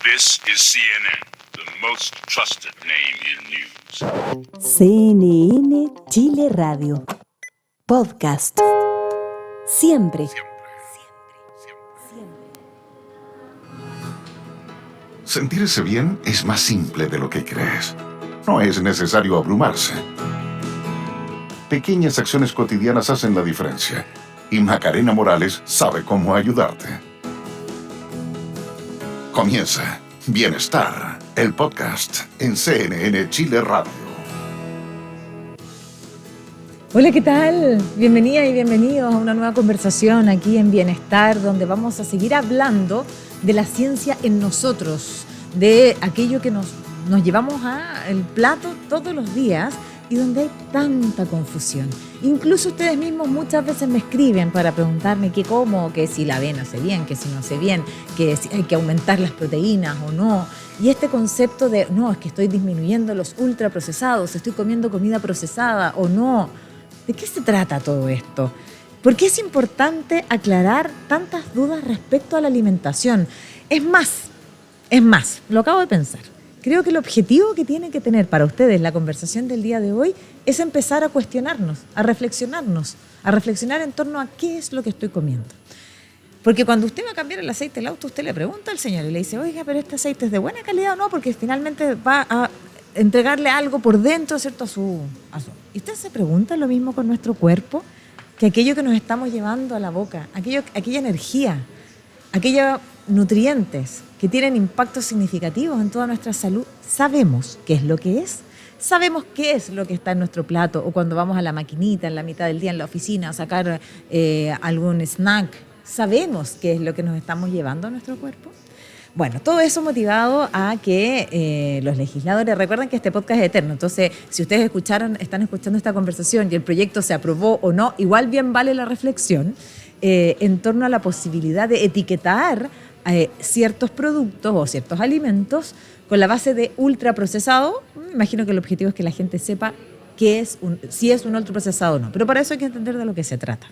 This is CNN, the most trusted name in news. CNN Chile Radio. Podcast. Siempre. Sentirse bien es más simple de lo que crees. No es necesario abrumarse. Pequeñas acciones cotidianas hacen la diferencia. Y Macarena Morales sabe cómo ayudarte. Comienza Bienestar, el podcast en CNN Chile Radio. Hola, ¿qué tal? Bienvenidas y bienvenidos a una nueva conversación aquí en Bienestar, donde vamos a seguir hablando de la ciencia en nosotros, de aquello que nos llevamos al plato todos los días y donde hay tanta confusión. Incluso ustedes mismos muchas veces me escriben para preguntarme qué como, que si la avena hace bien, que si no hace bien, que si hay que aumentar las proteínas o no. Y este concepto de, no, es que estoy disminuyendo los ultraprocesados, estoy comiendo comida procesada o no. ¿De qué se trata todo esto? ¿Por qué es importante aclarar tantas dudas respecto a la alimentación? Es más, lo acabo de pensar. Creo que el objetivo que tiene que tener para ustedes la conversación del día de hoy es empezar a cuestionarnos, a reflexionar en torno a qué es lo que estoy comiendo. Porque cuando usted va a cambiar el aceite del auto, usted le pregunta al señor y le dice, oiga, pero este aceite es de buena calidad o no, porque finalmente va a entregarle algo por dentro, ¿cierto? ¿Y usted se pregunta lo mismo con nuestro cuerpo? Que aquello que nos estamos llevando a la boca, aquella energía, aquellos nutrientes que tienen impactos significativos en toda nuestra salud, sabemos qué es lo que es, sabemos qué es lo que está en nuestro plato, o cuando vamos a la maquinita en la mitad del día en la oficina a sacar algún snack, sabemos qué es lo que nos estamos llevando a nuestro cuerpo. Bueno, todo eso motivado a que los legisladores, recuerden que este podcast es eterno, entonces si ustedes están escuchando esta conversación y el proyecto se aprobó o no, igual bien vale la reflexión en torno a la posibilidad de etiquetar ciertos productos o ciertos alimentos con la base de ultraprocesado. Me imagino que el objetivo es que la gente sepa si es un ultraprocesado o no. Pero para eso hay que entender de lo que se trata.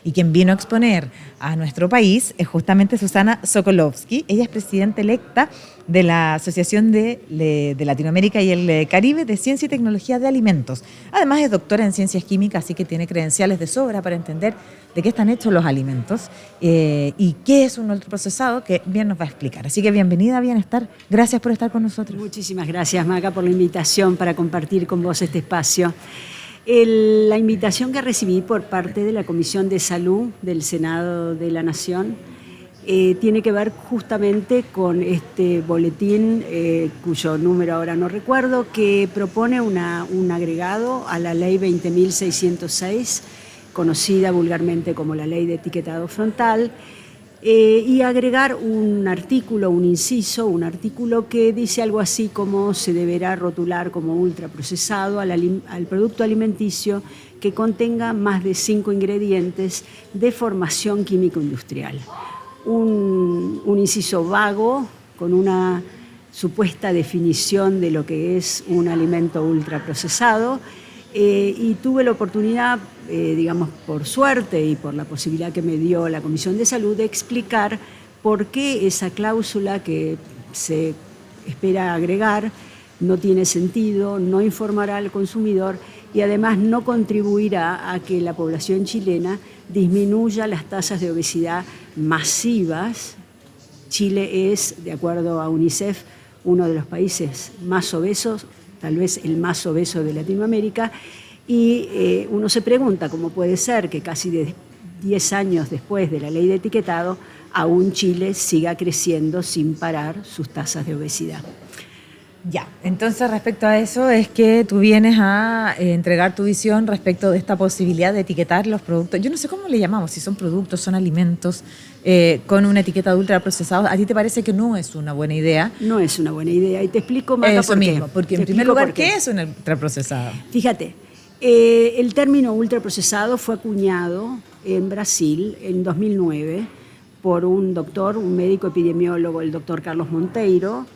Y quien vino a exponer a nuestro país es justamente Susana Sokolovsky. Ella es presidenta electa de la Asociación de Latinoamérica y el Caribe de Ciencia y Tecnología de Alimentos. Además es doctora en Ciencias Químicas, así que tiene credenciales de sobra para entender de qué están hechos los alimentos y qué es un ultraprocesado, que bien nos va a explicar. Así que bienvenida a Bienestar. Gracias por estar con nosotros. Muchísimas gracias, Maca, por la invitación para compartir con vos este espacio. La invitación que recibí por parte de la Comisión de Salud del Senado de la Nación tiene que ver justamente con este boletín, cuyo número ahora no recuerdo, que propone un agregado a la Ley 20.606, conocida vulgarmente como la Ley de Etiquetado Frontal, y agregar un artículo que dice algo así como se deberá rotular como ultraprocesado al producto alimenticio que contenga más de 5 ingredientes de formación químico-industrial. Un inciso vago con una supuesta definición de lo que es un alimento ultraprocesado, y tuve la oportunidad, digamos por suerte y por la posibilidad que me dio la Comisión de Salud, de explicar por qué esa cláusula que se espera agregar no tiene sentido, no informará al consumidor y además no contribuirá a que la población chilena disminuya las tasas de obesidad masivas. Chile es, de acuerdo a UNICEF, uno de los países más obesos, tal vez el más obeso de Latinoamérica, y uno se pregunta cómo puede ser que casi 10 años después de la ley de etiquetado, aún Chile siga creciendo sin parar sus tasas de obesidad. Ya, entonces respecto a eso es que tú vienes a entregar tu visión respecto de esta posibilidad de etiquetar los productos. Yo no sé cómo le llamamos, si son productos, son alimentos, con una etiqueta de ultraprocesados. ¿A ti te parece que no es una buena idea? No es una buena idea y te explico más eso por qué. Mismo, porque en primer lugar, ¿qué es un ultraprocesado? Fíjate, el término ultraprocesado fue acuñado en Brasil en 2009 por un médico epidemiólogo, el doctor Carlos Monteiro,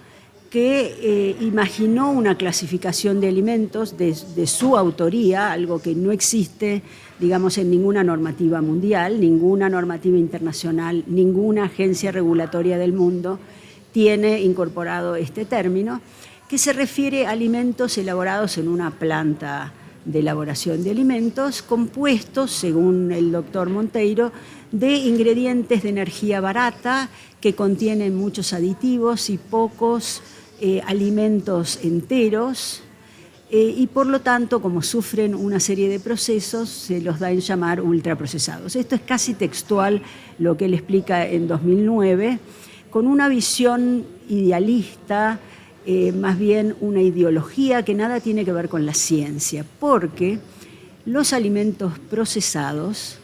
que imaginó una clasificación de alimentos de su autoría, algo que no existe, digamos, en ninguna normativa mundial, ninguna normativa internacional, ninguna agencia regulatoria del mundo tiene incorporado este término, que se refiere a alimentos elaborados en una planta de elaboración de alimentos, compuestos, según el doctor Monteiro, de ingredientes de energía barata que contienen muchos aditivos y pocos alimentos enteros, y por lo tanto, como sufren una serie de procesos, se los da en llamar ultraprocesados. Esto es casi textual lo que él explica en 2009, con una visión idealista, más bien una ideología que nada tiene que ver con la ciencia, porque los alimentos procesados,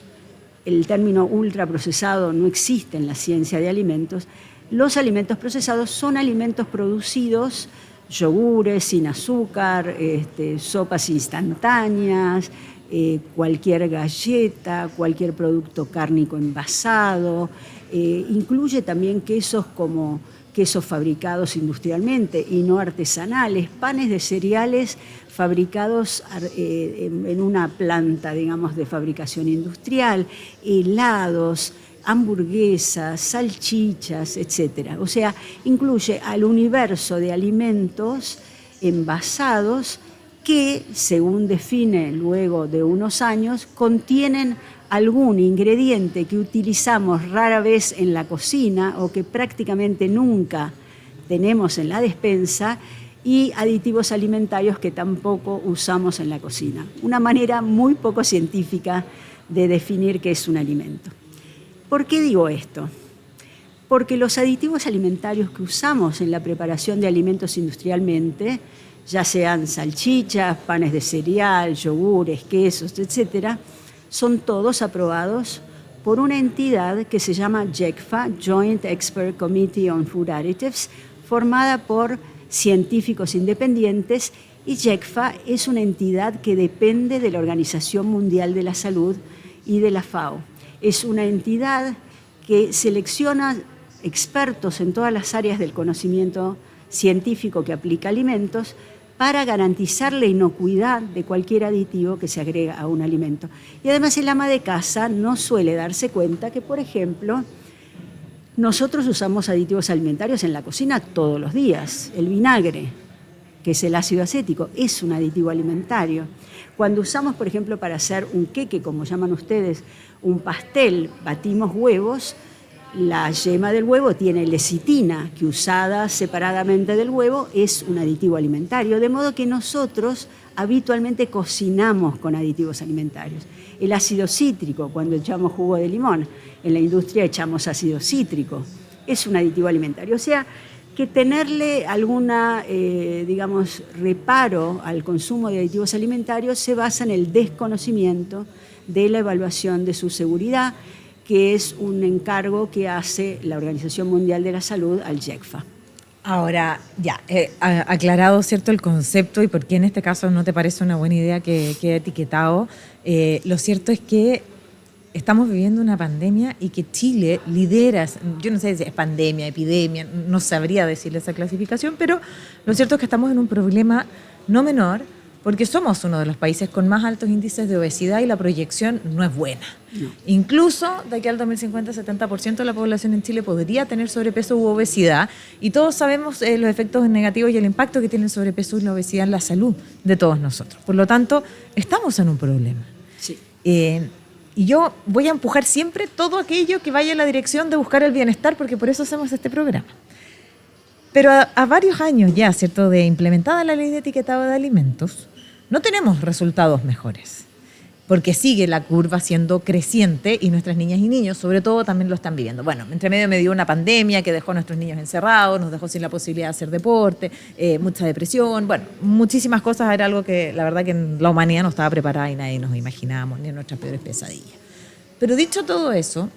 el término ultraprocesado no existe en la ciencia de alimentos, los alimentos procesados son alimentos producidos, yogures sin azúcar, sopas instantáneas, cualquier galleta, cualquier producto cárnico envasado, incluye también quesos como quesos fabricados industrialmente y no artesanales, panes de cereales fabricados en una planta, digamos, de fabricación industrial, helados, hamburguesas, salchichas, etc. O sea, incluye al universo de alimentos envasados que, según define luego de unos años, contienen algún ingrediente que utilizamos rara vez en la cocina o que prácticamente nunca tenemos en la despensa, y aditivos alimentarios que tampoco usamos en la cocina. Una manera muy poco científica de definir qué es un alimento. ¿Por qué digo esto? Porque los aditivos alimentarios que usamos en la preparación de alimentos industrialmente, ya sean salchichas, panes de cereal, yogures, quesos, etc., son todos aprobados por una entidad que se llama JECFA, Joint Expert Committee on Food Additives, formada por científicos independientes, y JECFA es una entidad que depende de la Organización Mundial de la Salud y de la FAO. Es una entidad que selecciona expertos en todas las áreas del conocimiento científico que aplica alimentos para garantizar la inocuidad de cualquier aditivo que se agrega a un alimento. Y además el ama de casa no suele darse cuenta que, por ejemplo, nosotros usamos aditivos alimentarios en la cocina todos los días. El vinagre, que es el ácido acético, es un aditivo alimentario. Cuando usamos, por ejemplo, para hacer un queque, como llaman ustedes, un pastel, batimos huevos, la yema del huevo tiene lecitina, que usada separadamente del huevo es un aditivo alimentario, de modo que nosotros habitualmente cocinamos con aditivos alimentarios. El ácido cítrico, cuando echamos jugo de limón, en la industria echamos ácido cítrico, es un aditivo alimentario. O sea, que tenerle alguna, reparo al consumo de aditivos alimentarios se basa en el desconocimiento de la evaluación de su seguridad, que es un encargo que hace la Organización Mundial de la Salud al JECFA. Ahora, ya, aclarado, ¿cierto?, el concepto y por qué en este caso no te parece una buena idea que quede etiquetado, lo cierto es que estamos viviendo una pandemia y que Chile lidera, yo no sé si es pandemia, epidemia, no sabría decirle esa clasificación, pero lo cierto es que estamos en un problema no menor, porque somos uno de los países con más altos índices de obesidad y la proyección no es buena. No. Incluso de aquí al 2050, 70% de la población en Chile podría tener sobrepeso u obesidad, y todos sabemos los efectos negativos y el impacto que tiene el sobrepeso y la obesidad en la salud de todos nosotros. Por lo tanto, estamos en un problema. Sí. Y yo voy a empujar siempre todo aquello que vaya en la dirección de buscar el bienestar, porque por eso hacemos este programa. Pero a varios años ya, ¿cierto?, de implementada la ley de etiquetado de alimentos, no tenemos resultados mejores, porque sigue la curva siendo creciente y nuestras niñas y niños, sobre todo, también lo están viviendo. Bueno, entre medio me dio una pandemia que dejó a nuestros niños encerrados, nos dejó sin la posibilidad de hacer deporte, mucha depresión, bueno, muchísimas cosas. Era algo que la verdad que la humanidad no estaba preparada y nadie nos imaginábamos, ni en nuestras peores pesadillas. Pero dicho todo eso,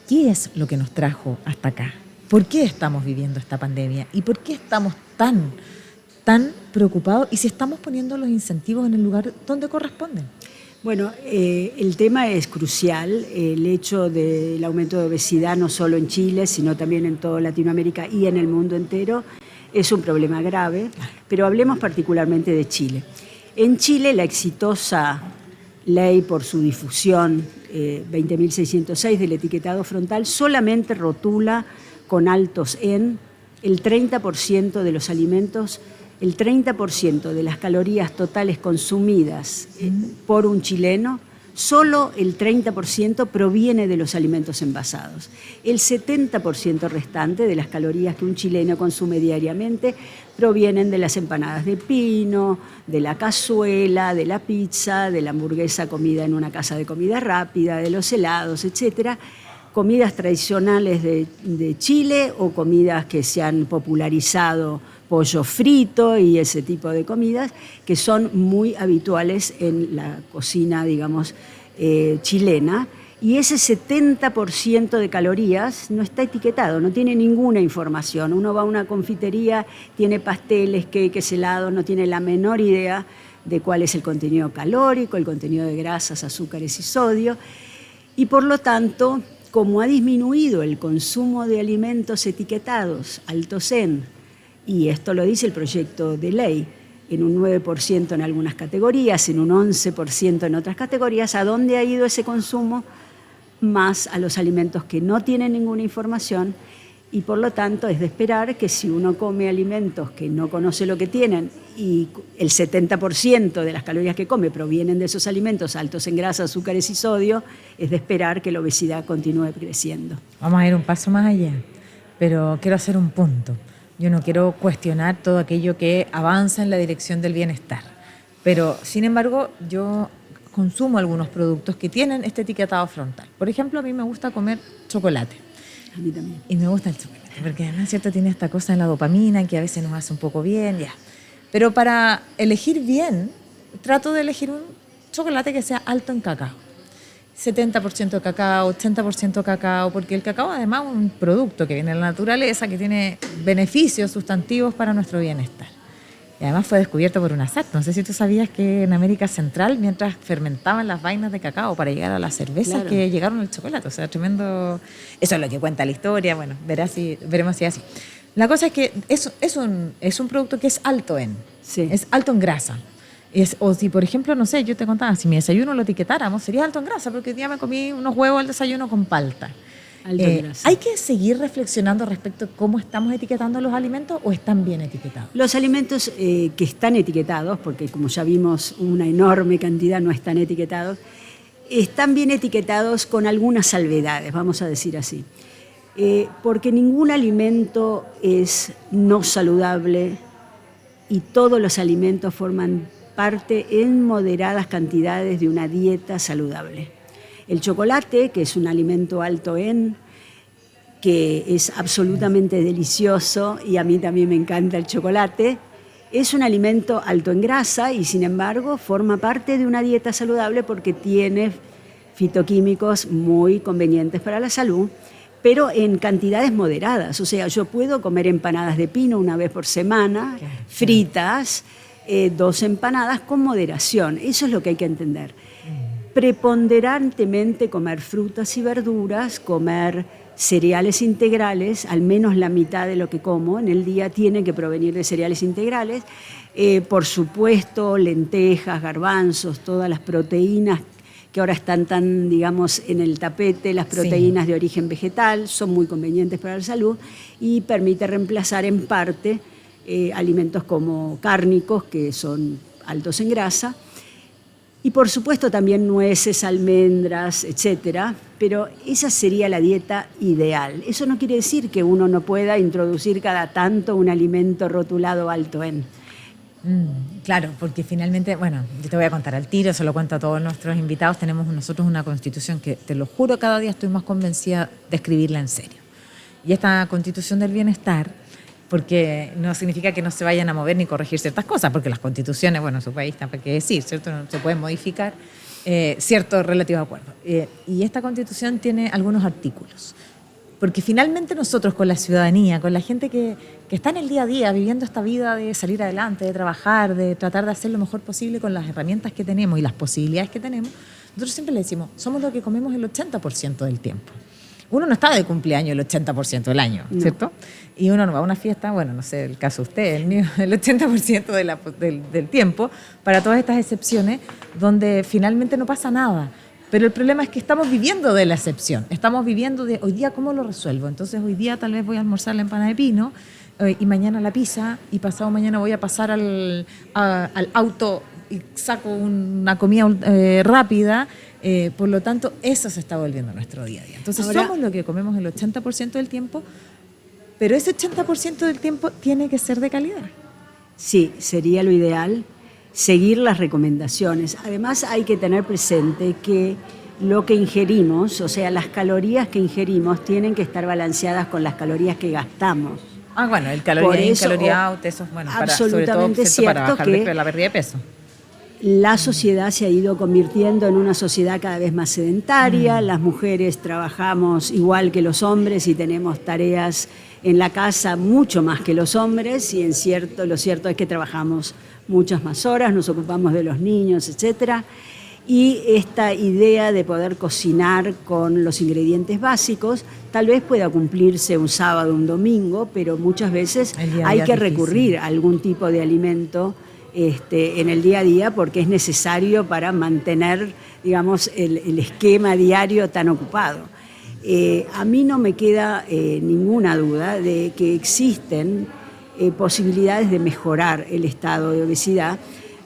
¿qué es lo que nos trajo hasta acá? ¿Por qué estamos viviendo esta pandemia? ¿Y por qué estamos tan preocupados? ¿Y si estamos poniendo los incentivos en el lugar donde corresponden? Bueno, el tema es crucial. El hecho del aumento de obesidad, no solo en Chile, sino también en toda Latinoamérica y en el mundo entero, es un problema grave. Pero hablemos particularmente de Chile. En Chile, la exitosa ley por su difusión 20.606 del etiquetado frontal solamente rotula con altos en el 30% de los alimentos, el 30% de las calorías totales consumidas por un chileno, solo el 30% proviene de los alimentos envasados. El 70% restante de las calorías que un chileno consume diariamente provienen de las empanadas de pino, de la cazuela, de la pizza, de la hamburguesa comida en una casa de comida rápida, de los helados, etcétera. Comidas tradicionales de Chile o comidas que se han popularizado, pollo frito y ese tipo de comidas que son muy habituales en la cocina, digamos, chilena. Y ese 70% de calorías no está etiquetado, no tiene ninguna información. Uno va a una confitería, tiene pasteles, queques, helados, no tiene la menor idea de cuál es el contenido calórico, el contenido de grasas, azúcares y sodio. Y por lo tanto, como ha disminuido el consumo de alimentos etiquetados, altos en, y esto lo dice el proyecto de ley, en un 9% en algunas categorías, en un 11% en otras categorías, ¿a dónde ha ido ese consumo? Más a los alimentos que no tienen ninguna información, y por lo tanto es de esperar que si uno come alimentos que no conoce lo que tienen y el 70% de las calorías que come provienen de esos alimentos altos en grasa, azúcares y sodio, es de esperar que la obesidad continúe creciendo. Vamos a ir un paso más allá, pero quiero hacer un punto. Yo no quiero cuestionar todo aquello que avanza en la dirección del bienestar, pero sin embargo yo consumo algunos productos que tienen este etiquetado frontal. Por ejemplo, a mí me gusta comer chocolate. A mí también. Y me gusta el chocolate, porque además, ¿cierto?, tiene esta cosa en la dopamina que a veces nos hace un poco bien, ya. Pero para elegir bien, trato de elegir un chocolate que sea alto en cacao. 70% cacao, 80% cacao, porque el cacao además es un producto que viene de la naturaleza, que tiene beneficios sustantivos para nuestro bienestar. Y además fue descubierto por una SAT. No sé si tú sabías que en América Central, mientras fermentaban las vainas de cacao para llegar a las cervezas, claro, que llegaron al chocolate. O sea, tremendo. Eso es lo que cuenta la historia. Bueno, veremos si es así. La cosa es que es un producto que es alto en. Sí. Es alto en grasa. O si, por ejemplo, no sé, yo te contaba, si mi desayuno lo etiquetáramos, sería alto en grasa, porque hoy día me comí unos huevos al desayuno con palta. ¿Hay que seguir reflexionando respecto a cómo estamos etiquetando los alimentos o están bien etiquetados? Los alimentos que están etiquetados, porque como ya vimos una enorme cantidad no están etiquetados, están bien etiquetados con algunas salvedades, vamos a decir así. Porque ningún alimento es no saludable y todos los alimentos forman parte en moderadas cantidades de una dieta saludable. El chocolate, que es un alimento alto en, que es absolutamente delicioso y a mí también me encanta el chocolate, es un alimento alto en grasa y sin embargo forma parte de una dieta saludable porque tiene fitoquímicos muy convenientes para la salud, pero en cantidades moderadas. O sea, yo puedo comer empanadas de pino una vez por semana, fritas, 2 empanadas con moderación. Eso es lo que hay que entender. Preponderantemente comer frutas y verduras, comer cereales integrales, al menos la mitad de lo que como en el día tiene que provenir de cereales integrales. Por supuesto, lentejas, garbanzos, todas las proteínas que ahora están tan, digamos, en el tapete, las proteínas de origen vegetal, son muy convenientes para la salud y permite reemplazar en parte alimentos como cárnicos, que son altos en grasa, y por supuesto también nueces, almendras, etcétera, pero esa sería la dieta ideal. Eso no quiere decir que uno no pueda introducir cada tanto un alimento rotulado alto en. Claro, porque finalmente, bueno, yo te voy a contar al tiro, se lo cuento a todos nuestros invitados, tenemos nosotros una constitución que, te lo juro, cada día estoy más convencida de escribirla en serio. Y esta constitución del bienestar, porque no significa que no se vayan a mover ni corregir ciertas cosas, porque las constituciones, bueno, en su país está para qué decir, ¿cierto? No se pueden modificar ciertos relativos acuerdos. Y esta constitución tiene algunos artículos. Porque finalmente nosotros con la ciudadanía, con la gente que está en el día a día viviendo esta vida de salir adelante, de trabajar, de tratar de hacer lo mejor posible con las herramientas que tenemos y las posibilidades que tenemos, nosotros siempre le decimos, somos lo que comemos el 80% del tiempo. Uno no está de cumpleaños el 80% del año, ¿cierto? Y uno no va a una fiesta, bueno, no sé, el caso de usted, el mío, el 80% del tiempo, para todas estas excepciones donde finalmente no pasa nada. Pero el problema es que estamos viviendo de la excepción, estamos viviendo de hoy día cómo lo resuelvo. Entonces hoy día tal vez voy a almorzar la empanada de pino y mañana la pizza, y pasado mañana voy a pasar al auto y saco una comida rápida. Por lo tanto, eso se está volviendo nuestro día a día. Entonces, Ahora, somos lo que comemos el 80% del tiempo, pero ese 80% del tiempo tiene que ser de calidad. Sí, sería lo ideal seguir las recomendaciones. Además, hay que tener presente que lo que ingerimos, o sea, las calorías que ingerimos, tienen que estar balanceadas con las calorías que gastamos. Bueno, el Por caloría in, eso, caloría out, eso es bueno, sobre todo absolutamente para cierto bajar que la pérdida de peso. la sociedad se ha ido convirtiendo en una sociedad cada vez más sedentaria. Las mujeres trabajamos igual que los hombres y tenemos tareas en la casa mucho más que los hombres, y lo cierto es que trabajamos muchas más horas, nos ocupamos de los niños, etcétera. Y esta idea de poder cocinar con los ingredientes básicos tal vez pueda cumplirse un sábado, un domingo, pero muchas veces hay que recurrir a algún tipo de alimento en el día a día, porque es necesario para mantener, digamos, el esquema diario tan ocupado. A mí no me queda ninguna duda de que existen posibilidades de mejorar el estado de obesidad.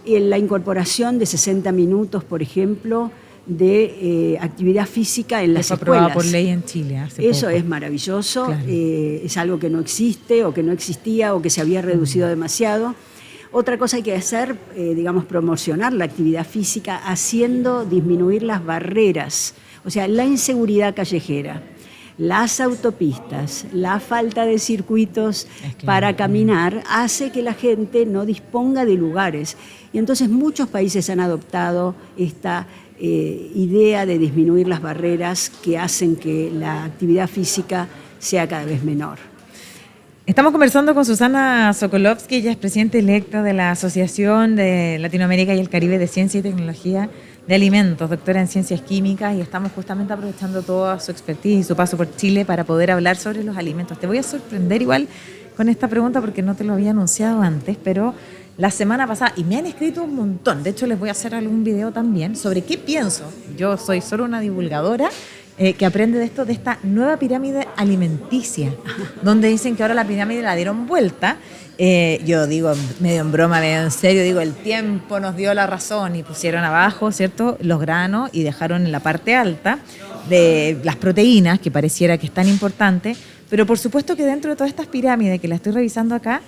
La incorporación de 60 minutos, por ejemplo, de actividad física en las escuelas. Aprobada por ley en Chile hace Eso poco. es maravilloso, Claro. Es algo que no existe o que no existía o que se había reducido demasiado. Otra cosa hay que hacer, digamos, promocionar la actividad física haciendo disminuir las barreras, o sea, la inseguridad callejera, las autopistas, la falta de circuitos para caminar hace que la gente no disponga de lugares. Y entonces muchos países han adoptado esta idea de disminuir las barreras que hacen que la actividad física sea cada vez menor. Estamos conversando con Susana Sokolovsky, ella es presidenta electa de la Asociación de Latinoamérica y el Caribe de Ciencia y Tecnología de Alimentos, doctora en Ciencias Químicas, y estamos justamente aprovechando toda su expertise y su paso por Chile para poder hablar sobre los alimentos. Te voy a sorprender igual con esta pregunta porque no te lo había anunciado antes, pero la semana pasada, y me han escrito un montón, de hecho les voy a hacer algún video también sobre qué pienso. Yo soy solo una divulgadora que aprende de esto, de esta nueva pirámide alimenticia, donde dicen que ahora la pirámide la dieron vuelta. Yo digo, medio en broma, medio en serio, digo, el tiempo nos dio la razón, y pusieron abajo, ¿cierto?, los granos, y dejaron en la parte alta de las proteínas, que pareciera que es tan importante, pero por supuesto que dentro de todas estas pirámides que la estoy revisando acá,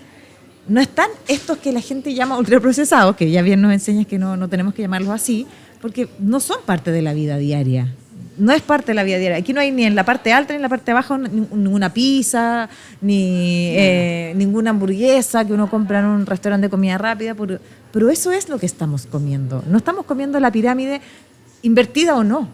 no están estos que la gente llama ultraprocesados, que ya bien nos enseñas que no tenemos que llamarlos así, porque no son parte de la vida diaria. No es parte de la vida diaria. Aquí no hay ni en la parte alta ni en la parte baja ninguna pizza, ni ninguna hamburguesa que uno compra en un restaurante de comida rápida. Pero eso es lo que estamos comiendo. No estamos comiendo la pirámide invertida o no.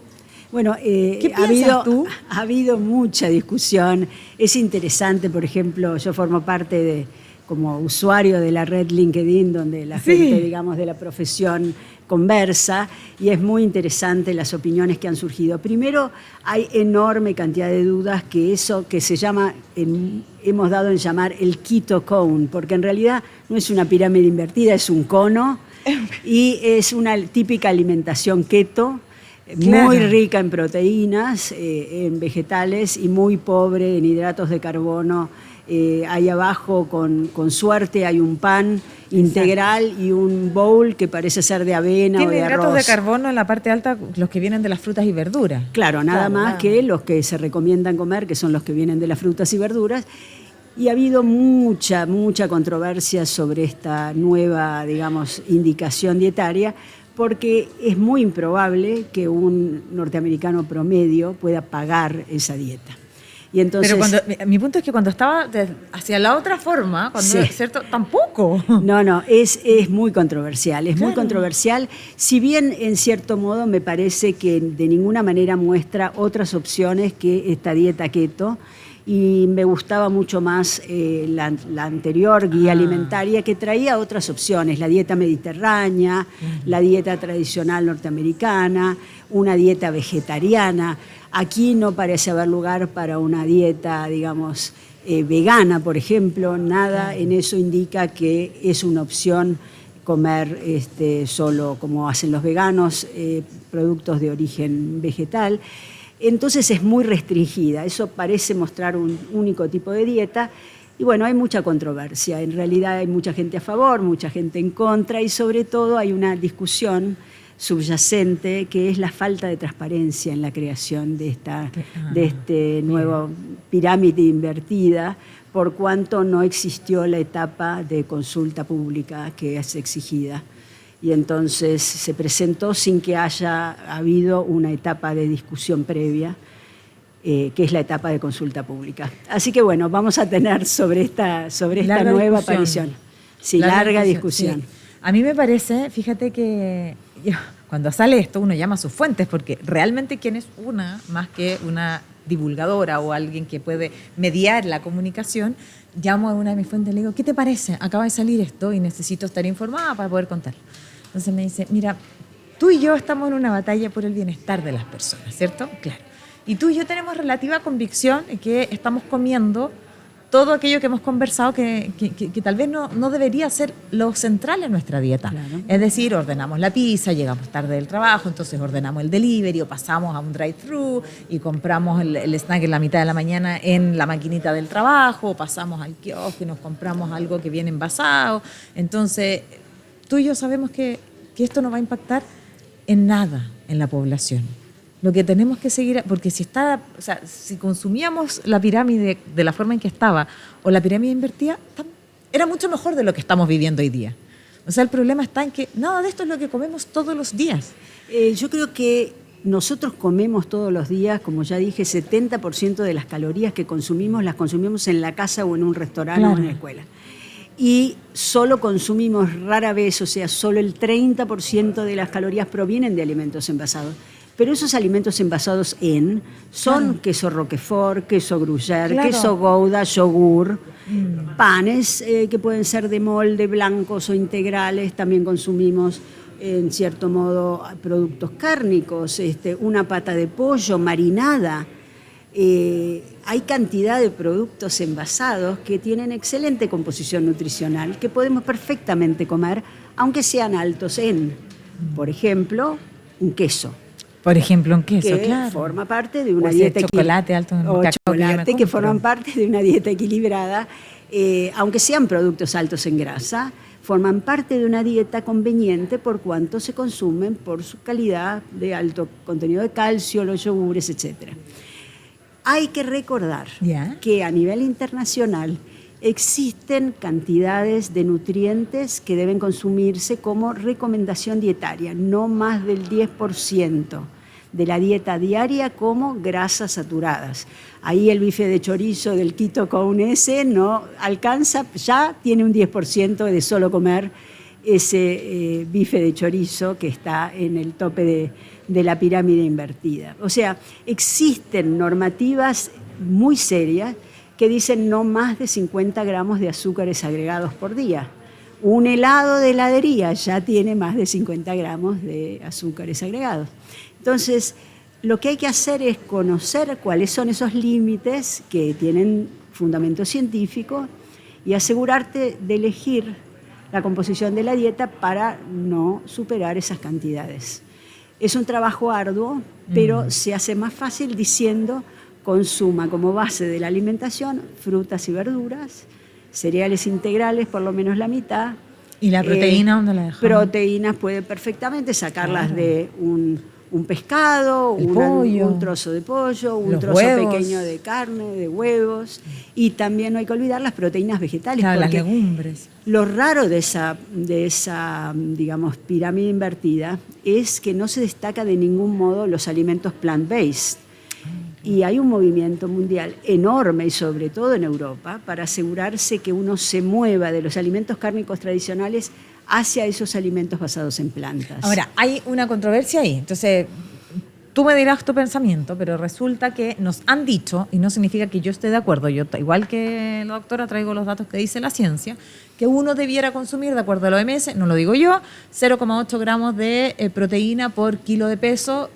Bueno, ¿Qué piensas tú? Ha habido mucha discusión. Es interesante, por ejemplo, yo formo parte como usuario de la red LinkedIn, donde la gente, digamos, de la profesión conversa, y es muy interesante las opiniones que han surgido. Primero, hay enorme cantidad de dudas que eso que se llama, hemos dado en llamar el keto cone, porque en realidad no es una pirámide invertida, es un cono, y es una típica alimentación keto, muy rica en proteínas, en vegetales, y muy pobre en hidratos de carbono. Ahí abajo, con suerte, hay un pan integral y un bowl que parece ser de avena o de arroz. Tiene hidratos de carbono en la parte alta, los que vienen de las frutas y verduras. Claro, nada más que los que se recomiendan comer, que son los que vienen de las frutas y verduras. Y ha habido mucha controversia sobre esta nueva, digamos, indicación dietaria, porque es muy improbable que un norteamericano promedio pueda pagar esa dieta. Y entonces, pero mi punto es que cuando estaba hacia la otra forma, ¿cierto? Tampoco. No, es muy controversial, muy controversial, si bien en cierto modo me parece que de ninguna manera muestra otras opciones que esta dieta keto, y me gustaba mucho más la anterior guía alimentaria, que traía otras opciones, la dieta mediterránea, la dieta tradicional norteamericana, una dieta vegetariana. Aquí no parece haber lugar para una dieta, digamos, vegana, por ejemplo. Nada en eso indica que es una opción comer solo, como hacen los veganos, productos de origen vegetal. Entonces es muy restringida. Eso parece mostrar un único tipo de dieta. Y bueno, hay mucha controversia. En realidad hay mucha gente a favor, mucha gente en contra y sobre todo hay una discusión subyacente que es la falta de transparencia en la creación de este nuevo pirámide invertida, por cuanto no existió la etapa de consulta pública que es exigida. Y entonces se presentó sin que haya habido una etapa de discusión previa, que es la etapa de consulta pública. Así que bueno, vamos a tener sobre esta nueva aparición. Sí, larga discusión. Sí. A mí me parece, fíjate que cuando sale esto uno llama a sus fuentes, porque realmente quién es una, más que una divulgadora o alguien que puede mediar la comunicación, llamo a una de mis fuentes y le digo, ¿qué te parece? Acaba de salir esto y necesito estar informada para poder contarlo. Entonces me dice, mira, tú y yo estamos en una batalla por el bienestar de las personas, ¿cierto? Claro. Y tú y yo tenemos relativa convicción en que estamos comiendo todo aquello que hemos conversado que tal vez no debería ser lo central en nuestra dieta. Claro. Es decir, ordenamos la pizza, llegamos tarde del trabajo, entonces ordenamos el delivery o pasamos a un drive-thru y compramos el snack en la mitad de la mañana en la maquinita del trabajo, o pasamos al kiosco y nos compramos algo que viene envasado. Entonces, tú y yo sabemos que esto no va a impactar en nada en la población. Lo que tenemos que seguir, porque si consumíamos la pirámide de la forma en que estaba o la pirámide invertida, era mucho mejor de lo que estamos viviendo hoy día. O sea, el problema está en que nada de esto es lo que comemos todos los días. Yo creo que nosotros comemos todos los días, como ya dije, 70% de las calorías que consumimos las consumimos en la casa o en un restaurante o en la escuela. Y solo consumimos rara vez, o sea, solo el 30% de las calorías provienen de alimentos envasados. Pero esos alimentos envasados son queso Roquefort, queso Gruyère, queso Gouda, yogur, panes que pueden ser de molde, blancos o integrales. También consumimos, en cierto modo, productos cárnicos, una pata de pollo marinada. Hay cantidad de productos envasados que tienen excelente composición nutricional, que podemos perfectamente comer, aunque sean altos en, por ejemplo, un queso. Por ejemplo, un queso, que claro. forma parte de una dieta chocolate alto en chocolate que forman parte de una dieta equilibrada, aunque sean productos altos en grasa, forman parte de una dieta conveniente por cuanto se consumen por su calidad de alto contenido de calcio, los yogures, etc. Hay que recordar que a nivel internacional existen cantidades de nutrientes que deben consumirse como recomendación dietaria, no más del 10% de la dieta diaria como grasas saturadas. Ahí el bife de chorizo del Keto Cone ese no alcanza, ya tiene un 10% de solo comer ese bife de chorizo que está en el tope de la pirámide invertida. O sea, existen normativas muy serias que dicen no más de 50 gramos de azúcares agregados por día. Un helado de heladería ya tiene más de 50 gramos de azúcares agregados. Entonces, lo que hay que hacer es conocer cuáles son esos límites que tienen fundamento científico y asegurarte de elegir la composición de la dieta para no superar esas cantidades. Es un trabajo arduo, pero se hace más fácil diciendo: consuma como base de la alimentación frutas y verduras, cereales integrales por lo menos la mitad. ¿Y la proteína dónde la dejamos? Proteínas puede perfectamente sacarlas de un pescado, un trozo de pollo, un trozo pequeño de carne, de huevos. Y también no hay que olvidar las proteínas vegetales. Claro, las legumbres. Lo raro de esa, digamos, pirámide invertida es que no se destaca de ningún modo los alimentos plant-based. Y hay un movimiento mundial enorme, y sobre todo en Europa, para asegurarse que uno se mueva de los alimentos cárnicos tradicionales hacia esos alimentos basados en plantas. Ahora, hay una controversia ahí. Entonces, tú me dirás tu pensamiento, pero resulta que nos han dicho, y no significa que yo esté de acuerdo, yo igual que la doctora traigo los datos que dice la ciencia, que uno debiera consumir, de acuerdo a la OMS, no lo digo yo, 0,8 gramos de proteína por kilo de peso,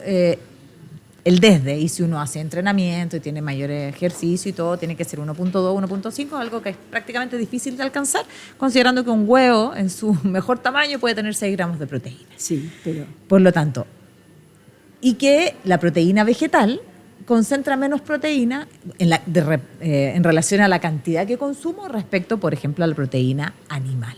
y si uno hace entrenamiento y tiene mayor ejercicio y todo, tiene que ser 1.2, 1.5, algo que es prácticamente difícil de alcanzar, considerando que un huevo en su mejor tamaño puede tener 6 gramos de proteína. Sí, pero... Por lo tanto, y que la proteína vegetal concentra menos proteína en relación a la cantidad que consumo respecto, por ejemplo, a la proteína animal.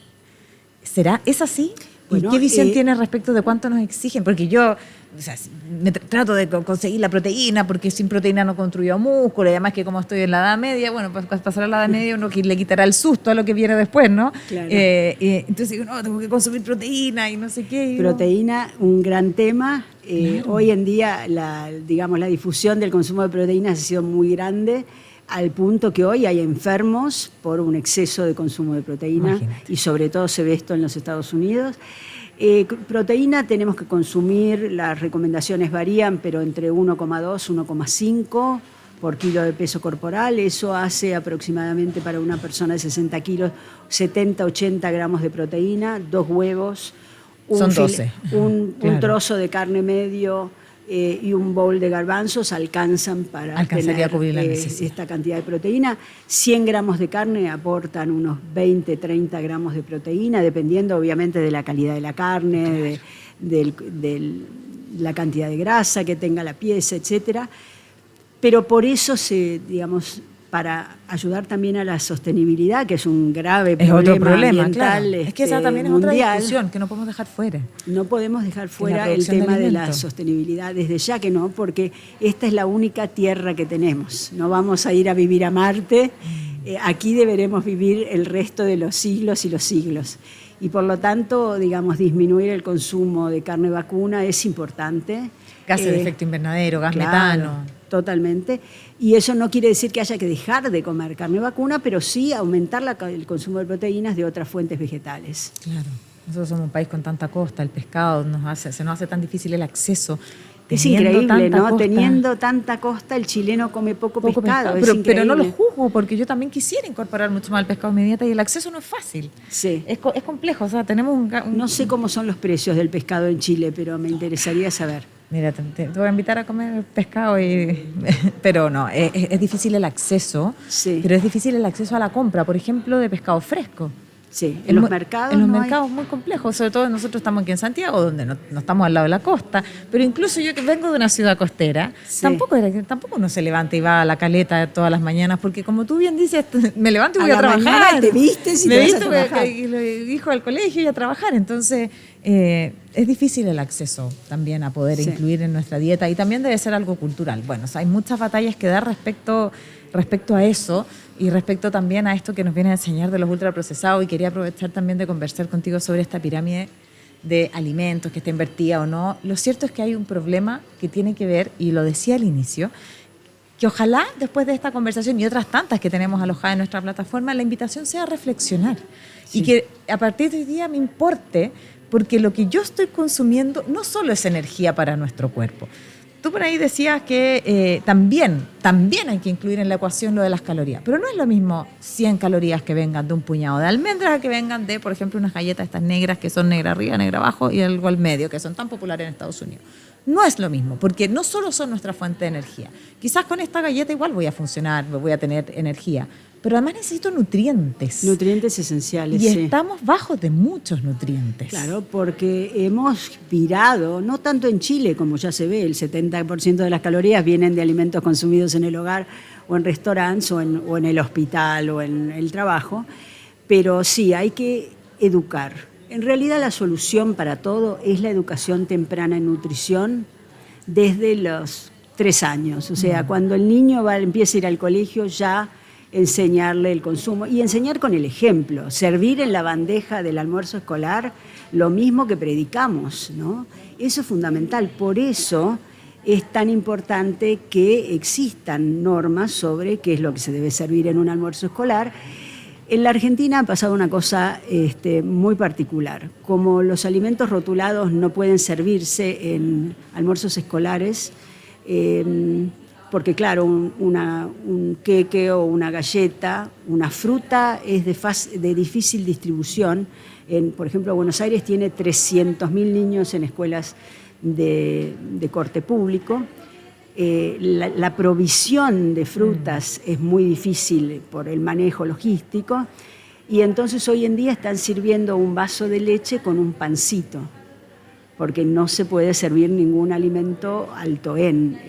¿Es así? Bueno, ¿Y qué visión tienes respecto de cuánto nos exigen? Porque yo, o sea, me trato de conseguir la proteína, porque sin proteína no construyo músculo, y además que como estoy en la Edad Media, bueno, pues pasar a la Edad Media uno le quitará el susto a lo que viene después, ¿no? Claro. Entonces digo, no, tengo que consumir proteína y no sé qué. Proteína, un gran tema. Claro. Hoy en día, la difusión del consumo de proteínas ha sido muy grande, al punto que hoy hay enfermos por un exceso de consumo de proteína. Imagínate. Y sobre todo se ve esto en los Estados Unidos. Proteína tenemos que consumir, las recomendaciones varían, pero entre 1,2 y 1,5 por kilo de peso corporal. Eso hace aproximadamente para una persona de 60 kilos 70-80 gramos de proteína, 2 huevos, Son 12. un Claro. trozo de carne medio y un bowl de garbanzos alcanzan para Alcanzaría tener a cubrir la necesidad. esta cantidad de proteína. 100 gramos de carne aportan unos 20-30 gramos de proteína, dependiendo obviamente de la calidad de la carne, de la cantidad de grasa que tenga la pieza, etcétera. Pero por eso para ayudar también a la sostenibilidad, que es un grave Es otro problema problema, ambiental, claro. Es que esa también es otra mundial. discusión que no podemos dejar fuera. No podemos dejar fuera el producción de tema de la alimentos. sostenibilidad, desde ya que no, porque esta es la única tierra que tenemos. No vamos a ir a vivir a Marte, aquí deberemos vivir el resto de los siglos y los siglos. Y por lo tanto, disminuir el consumo de carne vacuna es importante. Gases de efecto invernadero, gas Claro, metano. Totalmente. Y eso no quiere decir que haya que dejar de comer carne vacuna, pero sí aumentar el consumo de proteínas de otras fuentes vegetales. Claro. Nosotros somos un país con tanta costa, el pescado se nos hace tan difícil el acceso. Es Teniendo increíble, tanta ¿no? costa. Teniendo tanta costa, el chileno come poco pescado. Es pero no lo increíble. juzgo, porque yo también quisiera incorporar mucho más el pescado en mi dieta y el acceso no es fácil. Sí. Es complejo, o sea, tenemos un... No sé cómo son los precios del pescado en Chile, pero me interesaría saber. Mira, te voy a invitar a comer pescado, pero no, es difícil el acceso, Sí. pero es difícil el acceso a la compra, por ejemplo, de pescado fresco. Sí, en los mu- mercados En los no hay. mercados muy complejos, sobre todo nosotros estamos aquí en Santiago, donde no estamos al lado de la costa, pero incluso yo que vengo de una ciudad costera, Sí. tampoco uno se levanta y va a la caleta todas las mañanas, porque como tú bien dices, me levanto y voy A a la trabajar. mañana te vistes y me te vas a visto, trabajar. y lo hijo al colegio y a trabajar, entonces es difícil el acceso también a poder Sí. incluir en nuestra dieta y también debe ser algo cultural. Bueno, o sea, hay muchas batallas que dar respecto a eso y respecto también a esto que nos viene a enseñar de los ultraprocesados, y quería aprovechar también de conversar contigo sobre esta pirámide de alimentos que está invertida o no. Lo cierto es que hay un problema que tiene que ver, y lo decía al inicio, que ojalá después de esta conversación y otras tantas que tenemos alojadas en nuestra plataforma, la invitación sea a reflexionar y que a partir de hoy día me importe, porque lo que yo estoy consumiendo no solo es energía para nuestro cuerpo. Tú por ahí decías que también hay que incluir en la ecuación lo de las calorías, pero no es lo mismo 100 calorías que vengan de un puñado de almendras a que vengan de, por ejemplo, unas galletas estas negras que son negra arriba, negra abajo y algo al medio, que son tan populares en Estados Unidos. No es lo mismo, porque no solo son nuestra fuente de energía. Quizás con esta galleta igual voy a funcionar, voy a tener energía, pero además necesito nutrientes. Nutrientes esenciales, Y sí. estamos bajos de muchos nutrientes. Claro, porque hemos virado, no tanto en Chile, como ya se ve, el 70% de las calorías vienen de alimentos consumidos en el hogar o en restaurantes o en el hospital o en el trabajo, pero sí, hay que educar. En realidad la solución para todo es la educación temprana en nutrición desde los 3 años. O sea, cuando el niño empieza a ir al colegio, ya enseñarle el consumo y enseñar con el ejemplo, servir en la bandeja del almuerzo escolar lo mismo que predicamos, ¿no? Eso es fundamental. Por eso es tan importante que existan normas sobre qué es lo que se debe servir en un almuerzo escolar. En la Argentina ha pasado una cosa muy particular. Como los alimentos rotulados no pueden servirse en almuerzos escolares, porque claro, un queque o una galleta, una fruta es de difícil distribución. Por ejemplo, Buenos Aires tiene 300.000 niños en escuelas de corte público. La provisión de frutas es muy difícil por el manejo logístico, y entonces hoy en día están sirviendo un vaso de leche con un pancito. porque no se puede servir ningún alimento alto en,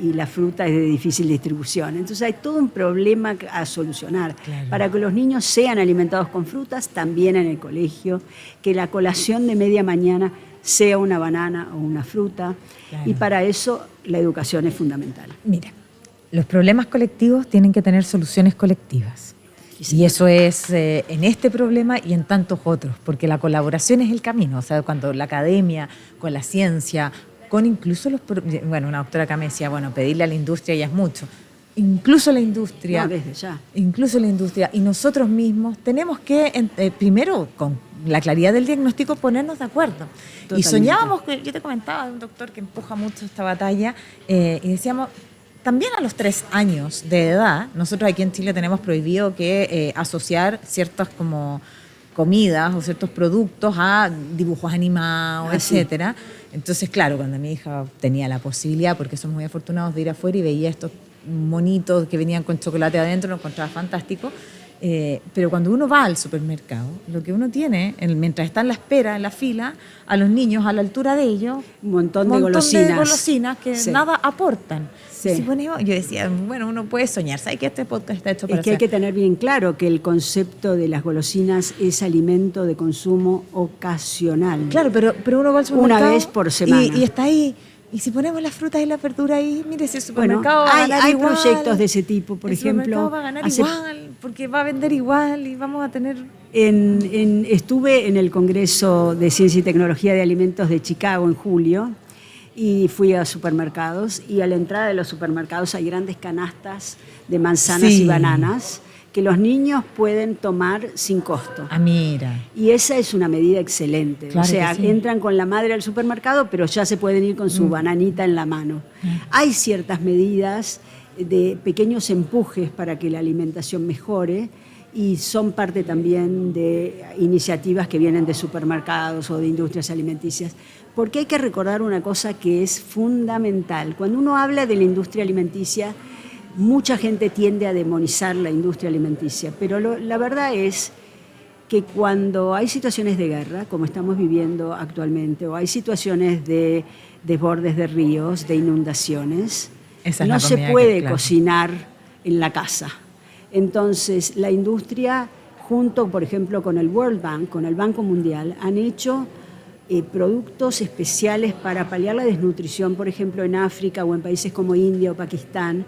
y la fruta es de difícil distribución. Entonces hay todo un problema a solucionar. Claro. Para que los niños sean alimentados con frutas, también en el colegio, que la colación de media mañana sea una banana o una fruta, Claro. y para eso la educación es fundamental. Mira, los problemas colectivos tienen que tener soluciones colectivas. Y eso es en este problema y en tantos otros, porque la colaboración es el camino. O sea, cuando la academia, con la ciencia, con incluso bueno, una doctora acá me decía, bueno, pedirle a la industria ya es mucho. Incluso la industria. No, desde ya. Incluso la industria y nosotros mismos tenemos que, primero, con la claridad del diagnóstico, ponernos de acuerdo. Totalmente. Y soñábamos, yo te comentaba de un doctor que empuja mucho esta batalla, y decíamos, también a los 3 años de edad, nosotros aquí en Chile tenemos prohibido que asociar ciertas como comidas o ciertos productos a dibujos animados, etcétera. Entonces, claro, cuando mi hija tenía la posibilidad, porque somos muy afortunados de ir afuera y veía estos monitos que venían con chocolate adentro, lo encontraba fantástico. Pero cuando uno va al supermercado, lo que uno tiene, mientras está en la espera, en la fila, a los niños a la altura de ellos, Un montón de golosinas. que Sí. nada aportan. Sí. Y si ponemos, yo decía, bueno, uno puede soñar, ¿sabes que este podcast está hecho para Es que hay hacer? que tener bien claro que el concepto de las golosinas es alimento de consumo ocasional. Claro, pero uno va al supermercado Una vez por semana. y está ahí. Y si ponemos las frutas y la verdura ahí, mire, si el Bueno, supermercado va a ganar hay igual, proyectos de ese tipo, por el ejemplo. supermercado va a ganar igual, porque va a vender igual y vamos a tener... Estuve en el Congreso de Ciencia y Tecnología de Alimentos de Chicago en julio y fui a supermercados, y a la entrada de los supermercados hay grandes canastas de manzanas Sí. y bananas que los niños pueden tomar sin costo. Ah, mira. Y esa es una medida excelente. Claro o sea, que sí. entran con la madre al supermercado, pero ya se pueden ir con su bananita en la mano. Hay ciertas medidas de pequeños empujes para que la alimentación mejore, y son parte también de iniciativas que vienen de supermercados o de industrias alimenticias. Porque hay que recordar una cosa que es fundamental. Cuando uno habla de la industria alimenticia, mucha gente tiende a demonizar la industria alimenticia, pero la verdad es que cuando hay situaciones de guerra, como estamos viviendo actualmente, o hay situaciones de desbordes de ríos, de inundaciones, Esa es la no se comida puede claro. cocinar en la casa. Entonces, la industria, junto, por ejemplo, con el World Bank, con el Banco Mundial, han hecho productos especiales para paliar la desnutrición, por ejemplo, en África o en países como India o Pakistán,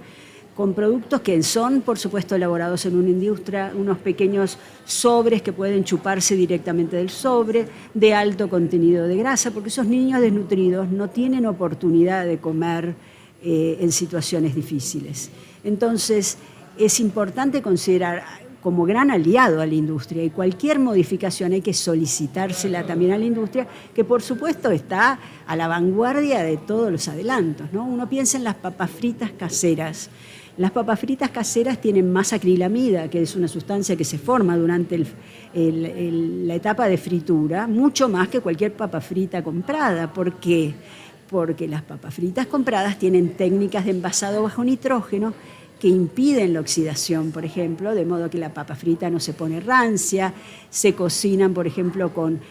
con productos que son, por supuesto, elaborados en una industria, unos pequeños sobres que pueden chuparse directamente del sobre, de alto contenido de grasa, porque esos niños desnutridos no tienen oportunidad de comer en situaciones difíciles. Entonces, es importante considerar como gran aliado a la industria, y cualquier modificación hay que solicitársela también a la industria, que por supuesto está a la vanguardia de todos los adelantos, ¿no? Uno piensa en las papas fritas caseras. Las papas fritas caseras tienen más acrilamida, que es una sustancia que se forma durante la etapa de fritura, mucho más que cualquier papa frita comprada. ¿Por qué? Porque las papas fritas compradas tienen técnicas de envasado bajo nitrógeno que impiden la oxidación, por ejemplo, de modo que la papa frita no se pone rancia, se cocinan, por ejemplo, con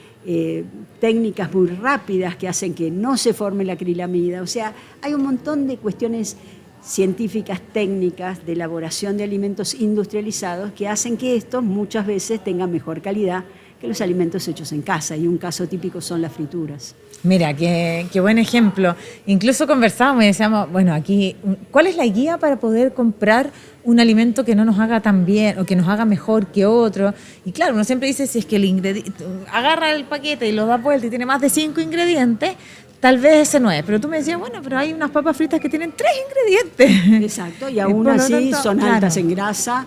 técnicas muy rápidas que hacen que no se forme la acrilamida. O sea, hay un montón de cuestiones científicas, técnicas de elaboración de alimentos industrializados que hacen que estos muchas veces tengan mejor calidad que los alimentos hechos en casa, y un caso típico son las frituras. Mira, qué buen ejemplo. Incluso conversábamos y decíamos, bueno, aquí, ¿cuál es la guía para poder comprar un alimento que no nos haga tan bien o que nos haga mejor que otro? Y claro, uno siempre dice, si es que el ingrediente, agarra el paquete y lo da vuelta y tiene más de 5 ingredientes, tal vez ese no es. Pero tú me decías, bueno, pero hay unas papas fritas que tienen 3 ingredientes. Exacto, y aún por lo así tanto, son claro. altas en grasa,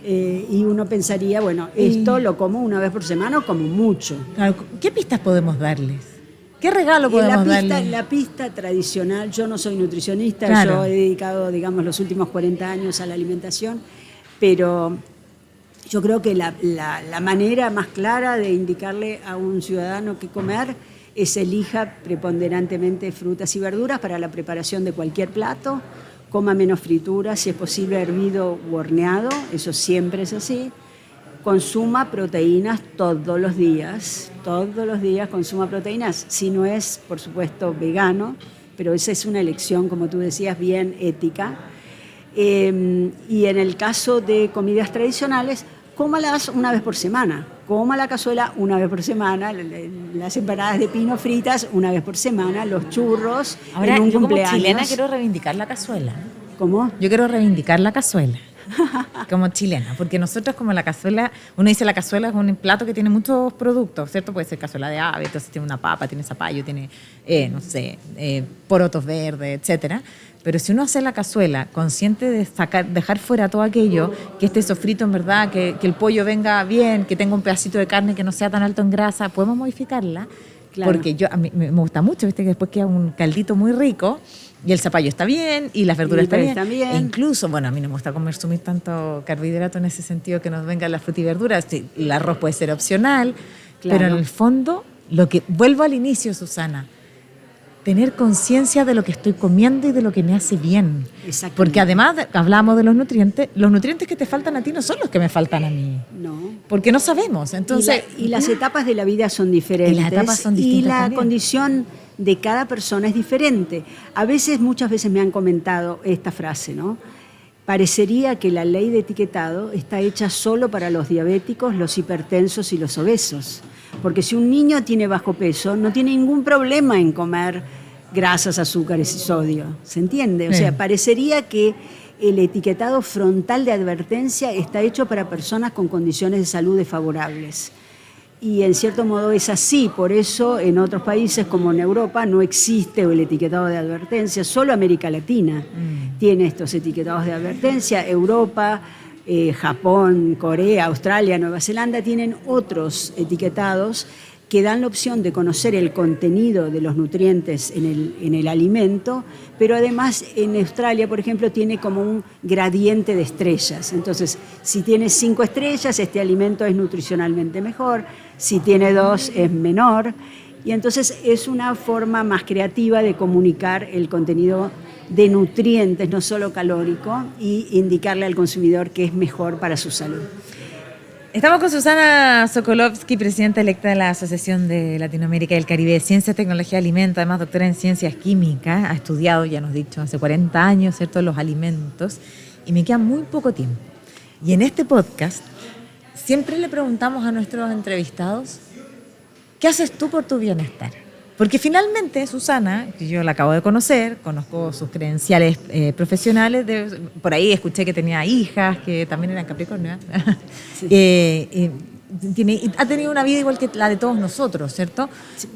y uno pensaría, bueno, esto lo como una vez por semana o como mucho. Claro, ¿qué pistas podemos darles? ¿Qué regalo podemos darles? La pista tradicional, yo no soy nutricionista, Claro. yo he dedicado, digamos, los últimos 40 años a la alimentación, pero yo creo que la manera más clara de indicarle a un ciudadano qué comer es elija preponderantemente frutas y verduras para la preparación de cualquier plato, coma menos frituras, si es posible hervido u horneado, eso siempre es así, consuma proteínas todos los días consuma proteínas, si no es, por supuesto, vegano, pero esa es una elección, como tú decías, bien ética. Y en el caso de comidas tradicionales, cómalas una vez por semana. Coma la cazuela una vez por semana, las empanadas de pino fritas una vez por semana, los churros Ahora, en un yo como cumpleaños. chilena quiero reivindicar la cazuela. ¿Cómo? Yo quiero reivindicar la cazuela como chilena, porque nosotros como la cazuela, uno dice la cazuela es un plato que tiene muchos productos, ¿cierto? Puede ser cazuela de ave, entonces tiene una papa, tiene zapallo, tiene, no sé, porotos verdes, etcétera. Pero si uno hace la cazuela consciente de dejar fuera todo aquello, que esté sofrito en verdad, que el pollo venga bien, que tenga un pedacito de carne que no sea tan alto en grasa, podemos modificarla. Claro. Porque a mí me gusta mucho, ¿viste? Que después queda un caldito muy rico y el zapallo está bien y las verduras están bien. E incluso, bueno, a mí no me gusta consumir tanto carbohidrato en ese sentido, que nos vengan las frutas y verduras. Sí, el arroz puede ser opcional, claro. Pero en el fondo, lo que vuelvo al inicio, Susana, tener conciencia de lo que estoy comiendo y de lo que me hace bien. Porque además hablamos de los nutrientes que te faltan a ti no son los que me faltan a mí. No. Porque no sabemos. Entonces, y las etapas de la vida son diferentes. Y las etapas son distintas. Y la también. condición de cada persona es diferente. Muchas veces me han comentado esta frase, ¿no? Parecería que la ley de etiquetado está hecha solo para los diabéticos, los hipertensos y los obesos. Porque si un niño tiene bajo peso, no tiene ningún problema en comer grasas, azúcares y sodio. ¿Se entiende? O sea, parecería que el etiquetado frontal de advertencia está hecho para personas con condiciones de salud desfavorables. Y en cierto modo es así, por eso en otros países como en Europa no existe el etiquetado de advertencia, solo América Latina tiene estos etiquetados de advertencia. Europa, Japón, Corea, Australia, Nueva Zelanda tienen otros etiquetados que dan la opción de conocer el contenido de los nutrientes en el alimento, pero además en Australia, por ejemplo, tiene como un gradiente de estrellas. Entonces, si tiene 5 estrellas, este alimento es nutricionalmente mejor, si tiene 2 es menor, y entonces es una forma más creativa de comunicar el contenido de nutrientes, no solo calórico, y indicarle al consumidor que es mejor para su salud. Estamos con Susana Sokolovsky, presidenta electa de la Asociación de Latinoamérica y el Caribe de Ciencia, Tecnología y Alimentos, además doctora en Ciencias Químicas, ha estudiado, ya nos has dicho, hace 40 años, ¿cierto?, los alimentos, y me queda muy poco tiempo. Y en este podcast siempre le preguntamos a nuestros entrevistados, ¿qué haces tú por tu bienestar? Porque finalmente Susana, que yo la acabo de conocer, conozco sus credenciales profesionales, por ahí escuché que tenía hijas, que también eran Capricornio. Sí. Ha tenido una vida igual que la de todos nosotros, ¿cierto? Sí,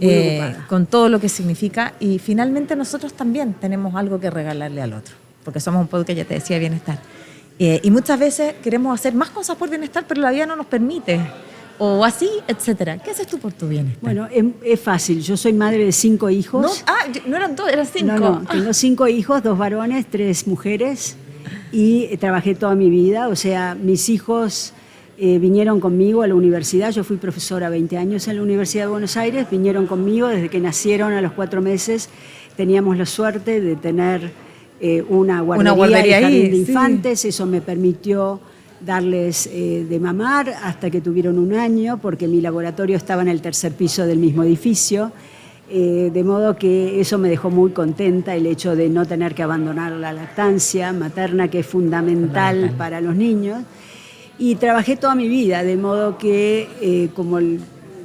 con todo lo que significa. Y finalmente nosotros también tenemos algo que regalarle al otro, porque somos un podcast, ya te decía, de bienestar. Y muchas veces queremos hacer más cosas por bienestar, pero la vida no nos permite. O así, etcétera. ¿Qué haces tú por tu bienestar? Bueno, es fácil. Yo soy madre de 5 hijos. No eran 2, eran 5. No, tengo 5 hijos, 2 varones, 3 mujeres, y trabajé toda mi vida. O sea, mis hijos vinieron conmigo a la universidad. Yo fui profesora 20 años en la Universidad de Buenos Aires. Vinieron conmigo desde que nacieron a los 4 meses. Teníamos la suerte de tener una guardería y jardín de infantes. Sí. Eso me permitió darles de mamar hasta que tuvieron 1 año, porque mi laboratorio estaba en el 3er piso del mismo edificio, de modo que eso me dejó muy contenta, el hecho de no tener que abandonar la lactancia materna, que es fundamental para los niños, y trabajé toda mi vida, de modo que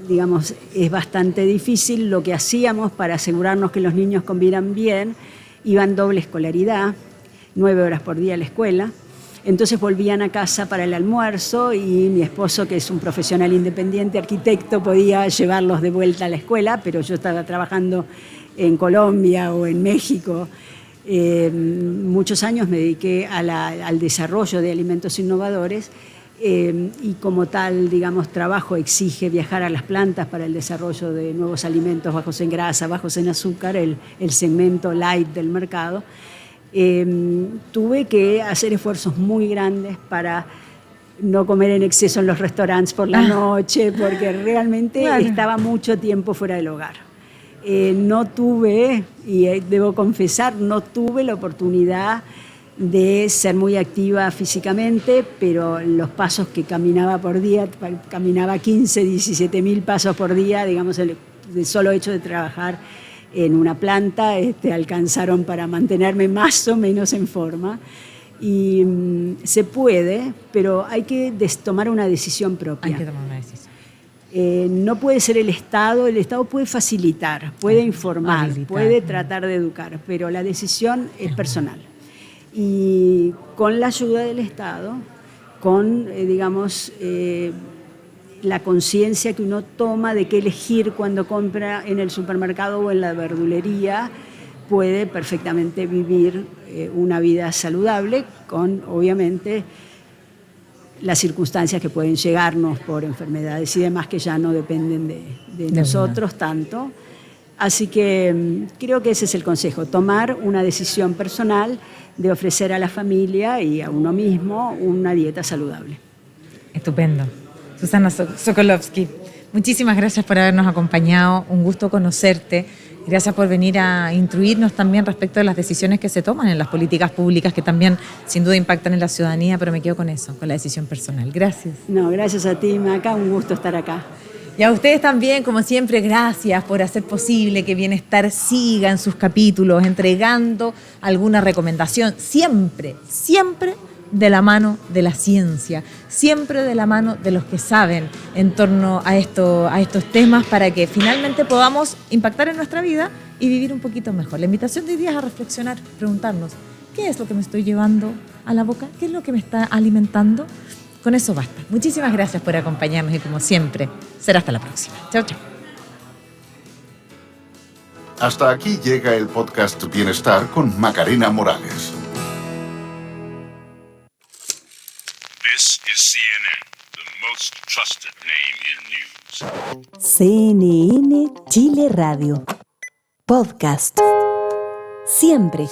digamos, es bastante difícil, lo que hacíamos para asegurarnos que los niños convivieran bien, iban doble escolaridad, 9 horas por día a la escuela. Entonces volvían a casa para el almuerzo y mi esposo, que es un profesional independiente, arquitecto, podía llevarlos de vuelta a la escuela, pero yo estaba trabajando en Colombia o en México. Muchos años me dediqué al desarrollo de alimentos innovadores y como tal, digamos, trabajo exige viajar a las plantas para el desarrollo de nuevos alimentos bajos en grasa, bajos en azúcar, el segmento light del mercado. Tuve que hacer esfuerzos muy grandes para no comer en exceso en los restaurantes por la noche, porque realmente estaba mucho tiempo fuera del hogar. No tuve, y debo confesar, no tuve la oportunidad de ser muy activa físicamente, pero los pasos que caminaba por día, caminaba 15, 17 mil pasos por día, digamos, el solo hecho de trabajar en una planta, alcanzaron para mantenerme más o menos en forma. Y se puede, pero hay que tomar una decisión propia. Hay que tomar una decisión. No puede ser el Estado puede facilitar, puede informar, habilitar, puede tratar de educar, pero la decisión es personal. Y con la ayuda del Estado, con, la conciencia que uno toma de qué elegir cuando compra en el supermercado o en la verdulería, puede perfectamente vivir una vida saludable con, obviamente, las circunstancias que pueden llegarnos por enfermedades y demás que ya no dependen de nosotros tanto. Así que creo que ese es el consejo, tomar una decisión personal de ofrecer a la familia y a uno mismo una dieta saludable. Estupendo. Susana Sokolovsky, muchísimas gracias por habernos acompañado, un gusto conocerte. Gracias por venir a instruirnos también respecto de las decisiones que se toman en las políticas públicas que también sin duda impactan en la ciudadanía, pero me quedo con eso, con la decisión personal. Gracias. No, gracias a ti, Maca, un gusto estar acá. Y a ustedes también, como siempre, gracias por hacer posible que Bienestar siga en sus capítulos, entregando alguna recomendación, siempre, siempre de la mano de la ciencia, siempre de la mano de los que saben en torno a estos temas para que finalmente podamos impactar en nuestra vida y vivir un poquito mejor. La invitación de hoy día es a reflexionar, preguntarnos, ¿qué es lo que me estoy llevando a la boca? ¿Qué es lo que me está alimentando? Con eso basta. Muchísimas gracias por acompañarnos y como siempre, será hasta la próxima. Chao, chao. Hasta aquí llega el podcast Bienestar con Macarena Morales. This is CNN, the most trusted name in news. CNN Chile Radio. Podcast. Siempre.